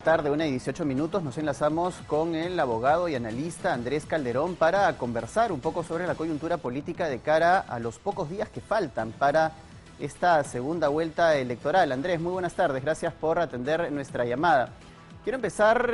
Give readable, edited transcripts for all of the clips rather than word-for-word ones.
tarde, 1:18. Nos enlazamos con el abogado y analista Andrés Calderón para conversar un poco sobre la coyuntura política de cara a los pocos días que faltan para esta segunda vuelta electoral. Andrés, muy buenas tardes, gracias por atender nuestra llamada. Quiero empezar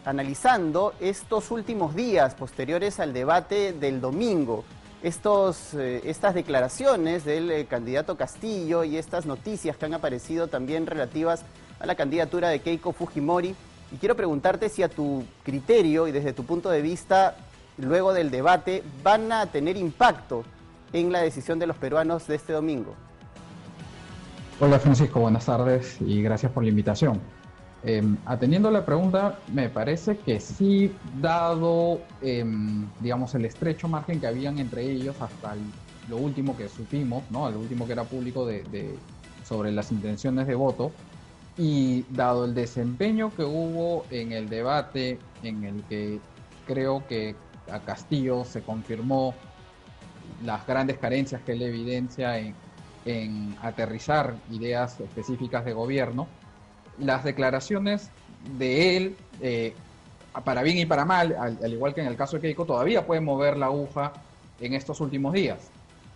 analizando estos últimos días posteriores al debate del domingo. Estas declaraciones del candidato Castillo y estas noticias que han aparecido también relativas a la candidatura de Keiko Fujimori. Y quiero preguntarte si a tu criterio y desde tu punto de vista, luego del debate, van a tener impacto en la decisión de los peruanos de este domingo. Hola Francisco, buenas tardes y gracias por la invitación. Atendiendo la pregunta, me parece que sí, dado, digamos, el estrecho margen que habían entre ellos hasta lo último que supimos, ¿no? Lo último que era público sobre las intenciones de voto, y dado el desempeño que hubo en el debate, en el que creo que a Castillo se confirmó las grandes carencias que él evidencia en aterrizar ideas específicas de gobierno, las declaraciones de él, para bien y para mal, al igual que en el caso de Keiko, todavía pueden mover la aguja en estos últimos días.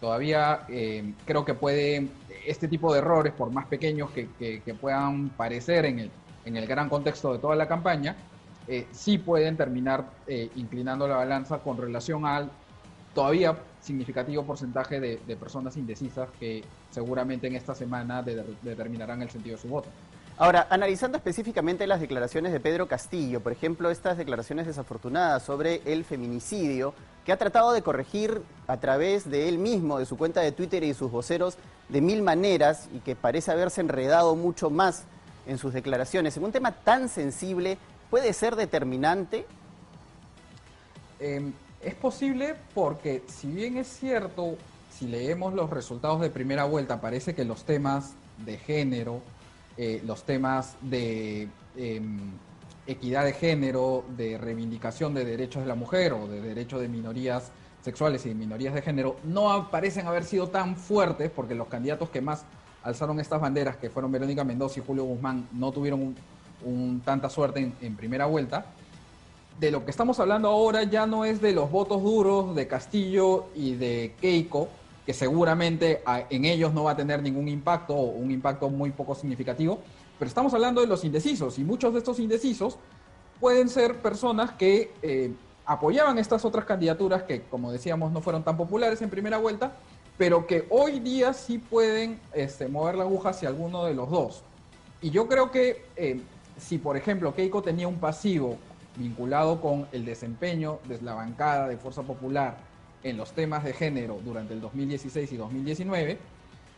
Todavía creo que este tipo de errores, por más pequeños que puedan parecer en el gran contexto de toda la campaña, sí pueden terminar inclinando la balanza con relación al todavía significativo porcentaje de personas indecisas que seguramente en esta semana determinarán el sentido de su voto. Ahora, analizando específicamente las declaraciones de Pedro Castillo, por ejemplo, estas declaraciones desafortunadas sobre el feminicidio, que ha tratado de corregir a través de él mismo, de su cuenta de Twitter y sus voceros, de mil maneras, y que parece haberse enredado mucho más en sus declaraciones, en un tema tan sensible, ¿puede ser determinante? Es posible porque, si bien es cierto, si leemos los resultados de primera vuelta, parece que los temas de género, los temas de equidad de género, de reivindicación de derechos de la mujer o de derechos de minorías sexuales y de minorías de género no parecen haber sido tan fuertes, porque los candidatos que más alzaron estas banderas, que fueron Verónica Mendoza y Julio Guzmán, no tuvieron tanta suerte en primera vuelta. De lo que estamos hablando ahora ya no es de los votos duros de Castillo y de Keiko, que seguramente en ellos no va a tener ningún impacto o un impacto muy poco significativo, pero estamos hablando de los indecisos, y muchos de estos indecisos pueden ser personas que apoyaban estas otras candidaturas que, como decíamos, no fueron tan populares en primera vuelta, pero que hoy día sí pueden mover la aguja hacia alguno de los dos. Y yo creo que si, por ejemplo, Keiko tenía un pasivo vinculado con el desempeño de la bancada de Fuerza Popular en los temas de género durante el 2016 y 2019,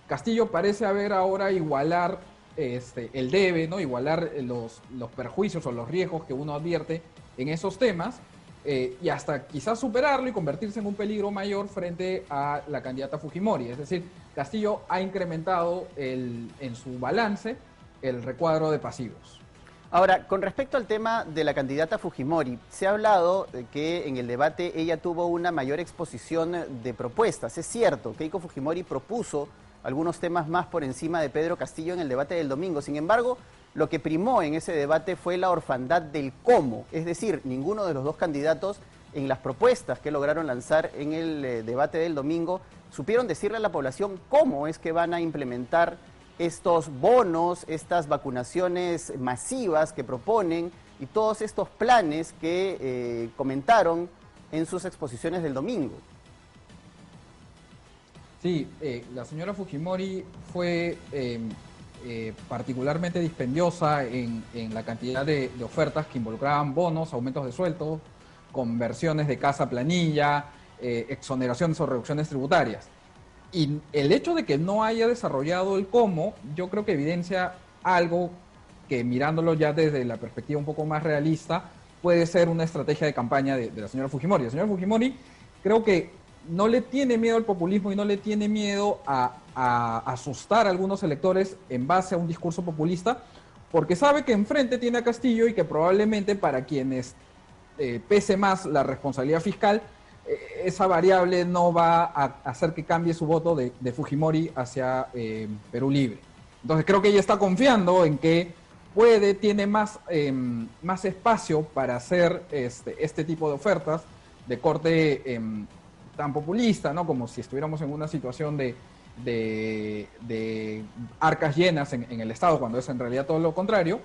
Castillo parece haber ahora igualar el debe, ¿no? Igualar los perjuicios o los riesgos que uno advierte en esos temas, y hasta quizás superarlo y convertirse en un peligro mayor frente a la candidata Fujimori. Es decir, Castillo ha incrementado en su balance el recuadro de pasivos. Ahora, con respecto al tema de la candidata Fujimori, se ha hablado de que en el debate ella tuvo una mayor exposición de propuestas. Es cierto, Keiko Fujimori propuso algunos temas más por encima de Pedro Castillo en el debate del domingo. Sin embargo, lo que primó en ese debate fue la orfandad del cómo. Es decir, ninguno de los dos candidatos en las propuestas que lograron lanzar en el debate del domingo supieron decirle a la población cómo es que van a implementar estos bonos, estas vacunaciones masivas que proponen y todos estos planes que comentaron en sus exposiciones del domingo. Sí, la señora Fujimori fue particularmente dispendiosa en la cantidad de ofertas que involucraban bonos, aumentos de sueldo, conversiones de casa a planilla, exoneraciones o reducciones tributarias. Y el hecho de que no haya desarrollado el cómo, yo creo que evidencia algo que, mirándolo ya desde la perspectiva un poco más realista, puede ser una estrategia de campaña de la señora Fujimori. La señora Fujimori creo que no le tiene miedo al populismo y no le tiene miedo a asustar a algunos electores en base a un discurso populista, porque sabe que enfrente tiene a Castillo y que probablemente para quienes pese más la responsabilidad fiscal, esa variable no va a hacer que cambie su voto de Fujimori hacia Perú Libre. Entonces creo que ella está confiando en que tiene más espacio para hacer este tipo de ofertas de corte tan populista, ¿no? Como si estuviéramos en una situación de arcas llenas en el Estado, cuando es en realidad todo lo contrario,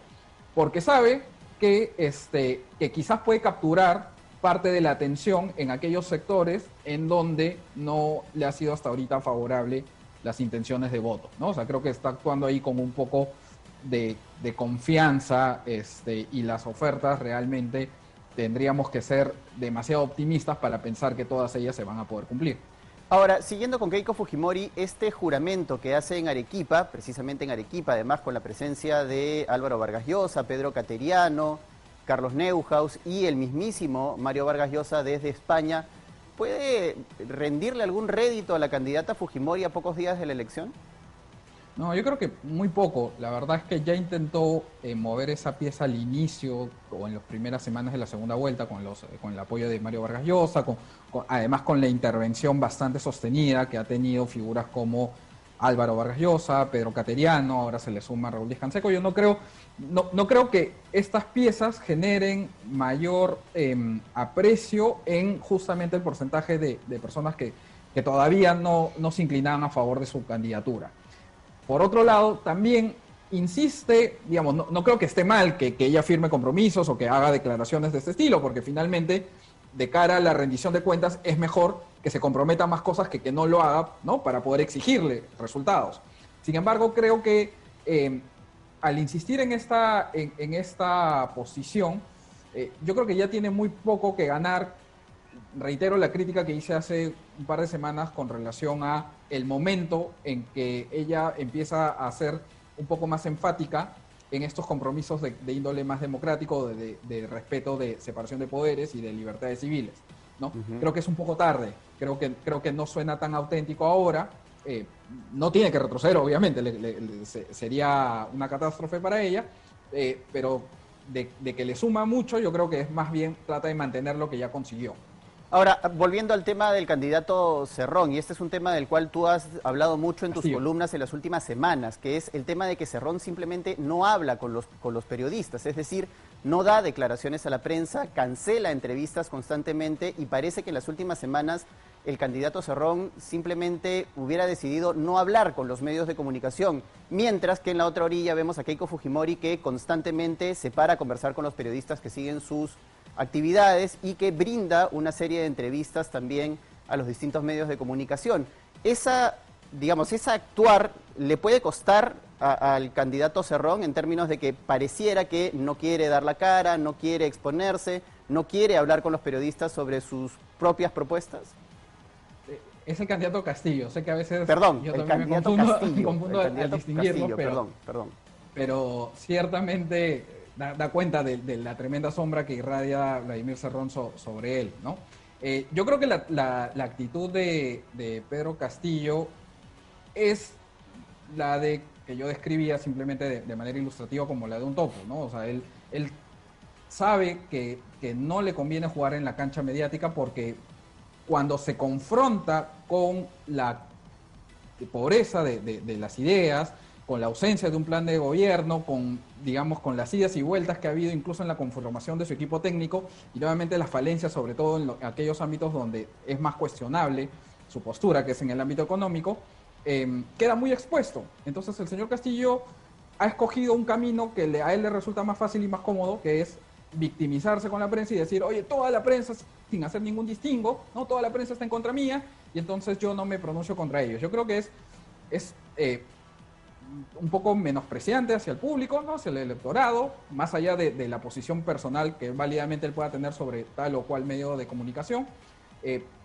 porque sabe que quizás puede capturar parte de la atención en aquellos sectores en donde no le ha sido hasta ahorita favorable las intenciones de voto, ¿no? O sea, creo que está actuando ahí con un poco de confianza, y las ofertas realmente tendríamos que ser demasiado optimistas para pensar que todas ellas se van a poder cumplir. Ahora, siguiendo con Keiko Fujimori, este juramento que hace en Arequipa, precisamente en Arequipa, además con la presencia de Álvaro Vargas Llosa, Pedro Cateriano, Carlos Neuhaus y el mismísimo Mario Vargas Llosa desde España, ¿puede rendirle algún rédito a la candidata Fujimori a pocos días de la elección? No, yo creo que muy poco. La verdad es que ya intentó mover esa pieza al inicio o en las primeras semanas de la segunda vuelta con el apoyo de Mario Vargas Llosa, además con la intervención bastante sostenida que ha tenido figuras como Álvaro Vargas Llosa, Pedro Cateriano, ahora se le suma Raúl Díaz Canseco. Yo no creo que estas piezas generen mayor aprecio en justamente el porcentaje de personas que todavía no se inclinaban a favor de su candidatura. Por otro lado, también insiste, digamos, no creo que esté mal que ella firme compromisos o que haga declaraciones de este estilo, porque finalmente, de cara a la rendición de cuentas, es mejor que se comprometa más cosas que no lo haga, ¿no? Para poder exigirle resultados. Sin embargo, creo que al insistir en esta posición, yo creo que ya tiene muy poco que ganar. Reitero la crítica que hice hace un par de semanas con relación a el momento en que ella empieza a ser un poco más enfática en estos compromisos de índole más democrático, de respeto de separación de poderes y de libertades civiles, ¿no? Creo que es un poco tarde, creo que no suena tan auténtico ahora. No tiene que retroceder, obviamente, sería una catástrofe para ella, pero de que le suma mucho, yo creo que es más bien trata de mantener lo que ya consiguió. Ahora, volviendo al tema del candidato Cerrón, y este es un tema del cual tú has hablado mucho en tus columnas en las últimas semanas, que es el tema de que Cerrón simplemente no habla con los periodistas, es decir, no da declaraciones a la prensa, cancela entrevistas constantemente y parece que en las últimas semanas el candidato Cerrón simplemente hubiera decidido no hablar con los medios de comunicación, mientras que en la otra orilla vemos a Keiko Fujimori que constantemente se para a conversar con los periodistas que siguen sus actividades y que brinda una serie de entrevistas también a los distintos medios de comunicación. Ese actuar le puede costar al candidato Cerrón en términos de que pareciera que no quiere dar la cara, no quiere exponerse, no quiere hablar con los periodistas sobre sus propias propuestas. Es el candidato Castillo, sé que a veces perdón, yo el también candidato me confundo al distinguirlo, Castillo, pero ciertamente da cuenta de la tremenda sombra que irradia Vladimir Cerrón sobre él, ¿no? Yo creo que la actitud de Pedro Castillo es la que yo describía simplemente de manera ilustrativa como la de un topo, ¿no? O sea, él sabe que no le conviene jugar en la cancha mediática porque cuando se confronta con la pobreza de las ideas, con la ausencia de un plan de gobierno, con las idas y vueltas que ha habido incluso en la conformación de su equipo técnico y nuevamente las falencias, sobre todo en aquellos ámbitos donde es más cuestionable su postura, que es en el ámbito económico, queda muy expuesto. Entonces el señor Castillo ha escogido un camino que a él le resulta más fácil y más cómodo, que es victimizarse con la prensa y decir, oye, toda la prensa, sin hacer ningún distingo, ¿no? Toda la prensa está en contra mía y entonces yo no me pronuncio contra ellos. Yo creo que es un poco menospreciante hacia el público, ¿no? Hacia el electorado, más allá de la posición personal que válidamente él pueda tener sobre tal o cual medio de comunicación,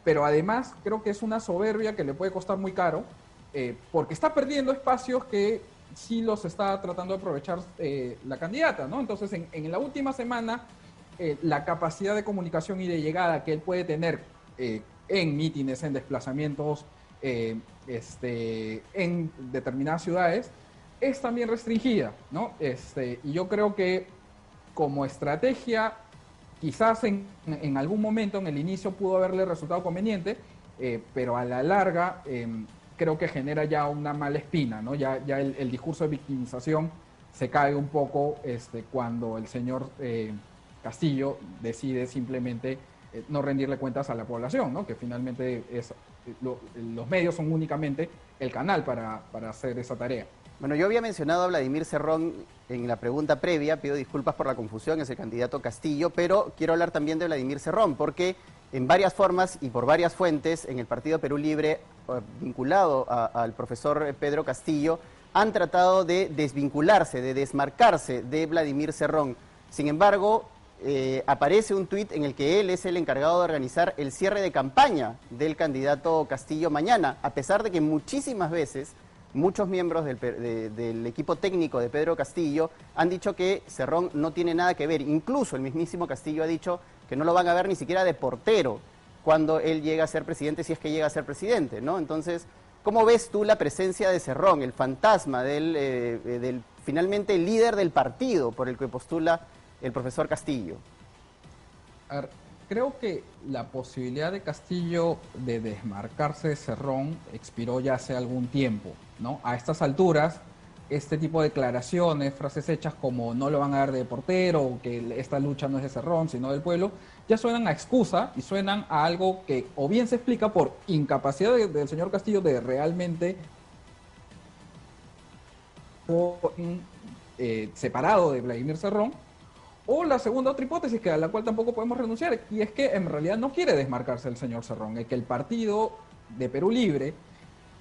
pero además creo que es una soberbia que le puede costar muy caro, porque está perdiendo espacios que sí los está tratando de aprovechar la candidata, ¿no? Entonces, en la última semana, la capacidad de comunicación y de llegada que él puede tener en mítines, en desplazamientos, en determinadas ciudades, es también restringida, ¿no? Y yo creo que como estrategia, quizás en algún momento, en el inicio, pudo haberle resultado conveniente, pero a la larga creo que genera ya una mala espina, ¿no? Ya el discurso de victimización se cae un poco cuando el señor Castillo decide simplemente no rendirle cuentas a la población, ¿no? Que finalmente los medios son únicamente el canal para hacer esa tarea. Bueno, yo había mencionado a Vladimir Cerrón en la pregunta previa, pido disculpas por la confusión, es el candidato Castillo, pero quiero hablar también de Vladimir Cerrón, porque en varias formas y por varias fuentes en el Partido Perú Libre, vinculado al profesor Pedro Castillo, han tratado de desvincularse, de desmarcarse de Vladimir Cerrón. Sin embargo, aparece un tuit en el que él es el encargado de organizar el cierre de campaña del candidato Castillo mañana, a pesar de que muchísimas veces muchos miembros del equipo técnico de Pedro Castillo han dicho que Cerrón no tiene nada que ver. Incluso el mismísimo Castillo ha dicho que no lo van a ver ni siquiera de portero cuando él llega a ser presidente, si es que llega a ser presidente, ¿no? Entonces, ¿cómo ves tú la presencia de Cerrón, el fantasma del finalmente el líder del partido por el que postula el profesor Castillo? A ver, creo que la posibilidad de Castillo de desmarcarse de Cerrón expiró ya hace algún tiempo, ¿no? A estas alturas, este tipo de declaraciones, frases hechas como no lo van a dar de portero, o que esta lucha no es de Cerrón, sino del pueblo, ya suenan a excusa y suenan a algo que o bien se explica por incapacidad del señor Castillo de realmente separado de Vladimir Cerrón, o la segunda otra hipótesis, que a la cual tampoco podemos renunciar, y es que en realidad no quiere desmarcarse el señor Cerrón, es que el partido de Perú Libre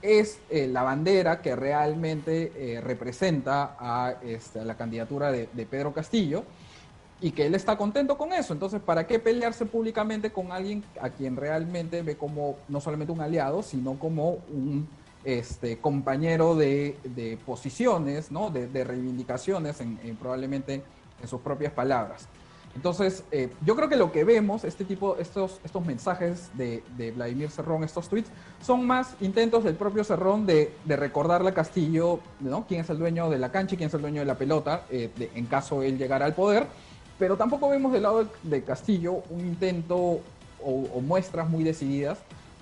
es la bandera que realmente representa a la candidatura de Pedro Castillo, y que él está contento con eso. Entonces, ¿para qué pelearse públicamente con alguien a quien realmente ve como no solamente un aliado, sino como un compañero de posiciones, ¿no? de reivindicaciones probablemente en sus propias palabras? Entonces, yo creo que lo que vemos, estos mensajes de Vladimir Cerrón, estos tweets, son más intentos del propio Cerrón de recordarle a Castillo, ¿no? quién es el dueño de la cancha y quién es el dueño de la pelota, en caso él llegara al poder. Pero tampoco vemos del lado de Castillo un intento o muestras muy decididas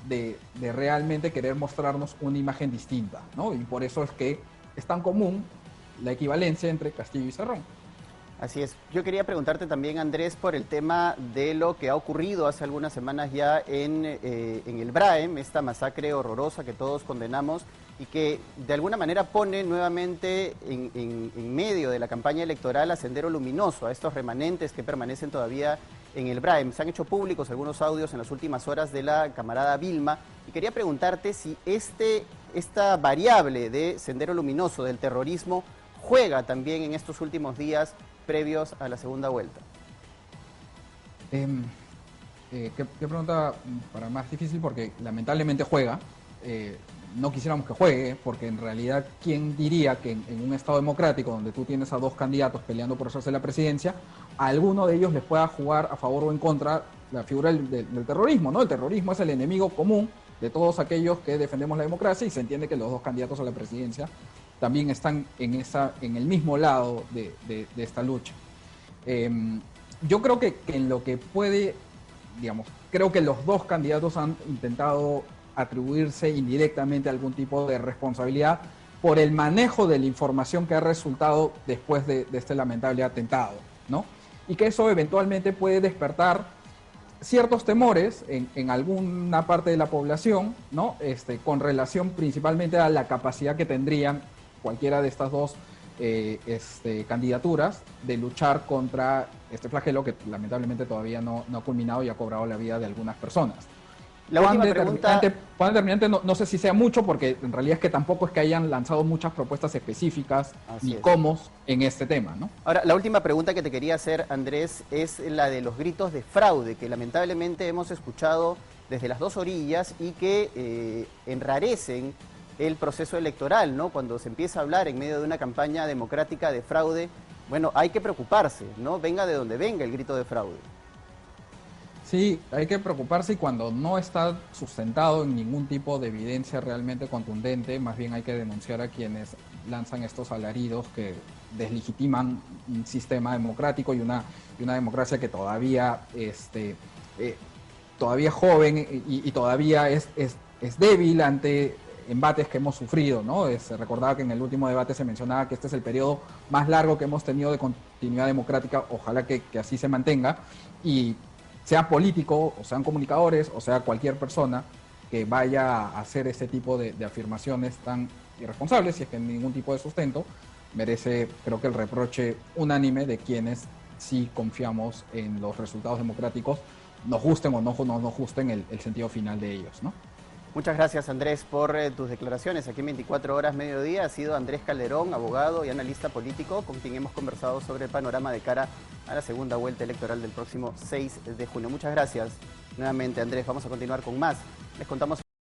de realmente querer mostrarnos una imagen distinta, ¿no? Y por eso es que es tan común la equivalencia entre Castillo y Cerrón. Así es. Yo quería preguntarte también, Andrés, por el tema de lo que ha ocurrido hace algunas semanas ya en el Braem, esta masacre horrorosa que todos condenamos y que de alguna manera pone nuevamente en medio de la campaña electoral a Sendero Luminoso, a estos remanentes que permanecen todavía en el Braem. Se han hecho públicos algunos audios en las últimas horas de la camarada Vilma y quería preguntarte si esta variable de Sendero Luminoso, del terrorismo, juega también en estos últimos días previos a la segunda vuelta. ¿Qué pregunta para más difícil? Porque lamentablemente juega. No quisiéramos que juegue, porque en realidad, ¿quién diría que en un Estado democrático donde tú tienes a dos candidatos peleando por hacerse la presidencia, a alguno de ellos les pueda jugar a favor o en contra la figura del terrorismo, ¿no? El terrorismo es el enemigo común de todos aquellos que defendemos la democracia, y se entiende que los dos candidatos a la presidencia también están en el mismo lado de esta lucha. Yo creo que en lo que puede, digamos, creo que los dos candidatos han intentado atribuirse indirectamente algún tipo de responsabilidad por el manejo de la información que ha resultado después de este lamentable atentado, ¿no? Y que eso eventualmente puede despertar ciertos temores en alguna parte de la población, ¿no? Con relación principalmente a la capacidad que tendrían cualquiera de estas dos candidaturas de luchar contra este flagelo que lamentablemente todavía no ha culminado y ha cobrado la vida de algunas personas. La última pregunta... Cuán determinante no sé si sea mucho, porque en realidad es que tampoco es que hayan lanzado muchas propuestas específicas ni cómo en este tema, ¿no? Ahora, la última pregunta que te quería hacer, Andrés, es la de los gritos de fraude, que lamentablemente hemos escuchado desde las dos orillas y que enrarecen el proceso electoral, ¿no? Cuando se empieza a hablar en medio de una campaña democrática de fraude, bueno, hay que preocuparse, ¿no? Venga de donde venga el grito de fraude. Sí, hay que preocuparse, y cuando no está sustentado en ningún tipo de evidencia realmente contundente, más bien hay que denunciar a quienes lanzan estos alaridos que deslegitiman un sistema democrático y una democracia que todavía todavía es joven y todavía es débil ante embates que hemos sufrido, ¿no? Se recordaba que en el último debate se mencionaba que este es el periodo más largo que hemos tenido de continuidad democrática, ojalá que así se mantenga, y sea político, o sean comunicadores, o sea cualquier persona que vaya a hacer este tipo de afirmaciones tan irresponsables, si es que ningún tipo de sustento, merece, creo que el reproche unánime de quienes sí confiamos en los resultados democráticos, nos gusten o no nos gusten el sentido final de ellos, ¿no? Muchas gracias, Andrés, por tus declaraciones. Aquí en 24 horas mediodía ha sido Andrés Calderón, abogado y analista político, con quien hemos conversado sobre el panorama de cara a la segunda vuelta electoral del próximo 6 de junio. Muchas gracias nuevamente, Andrés. Vamos a continuar con más. Les contamos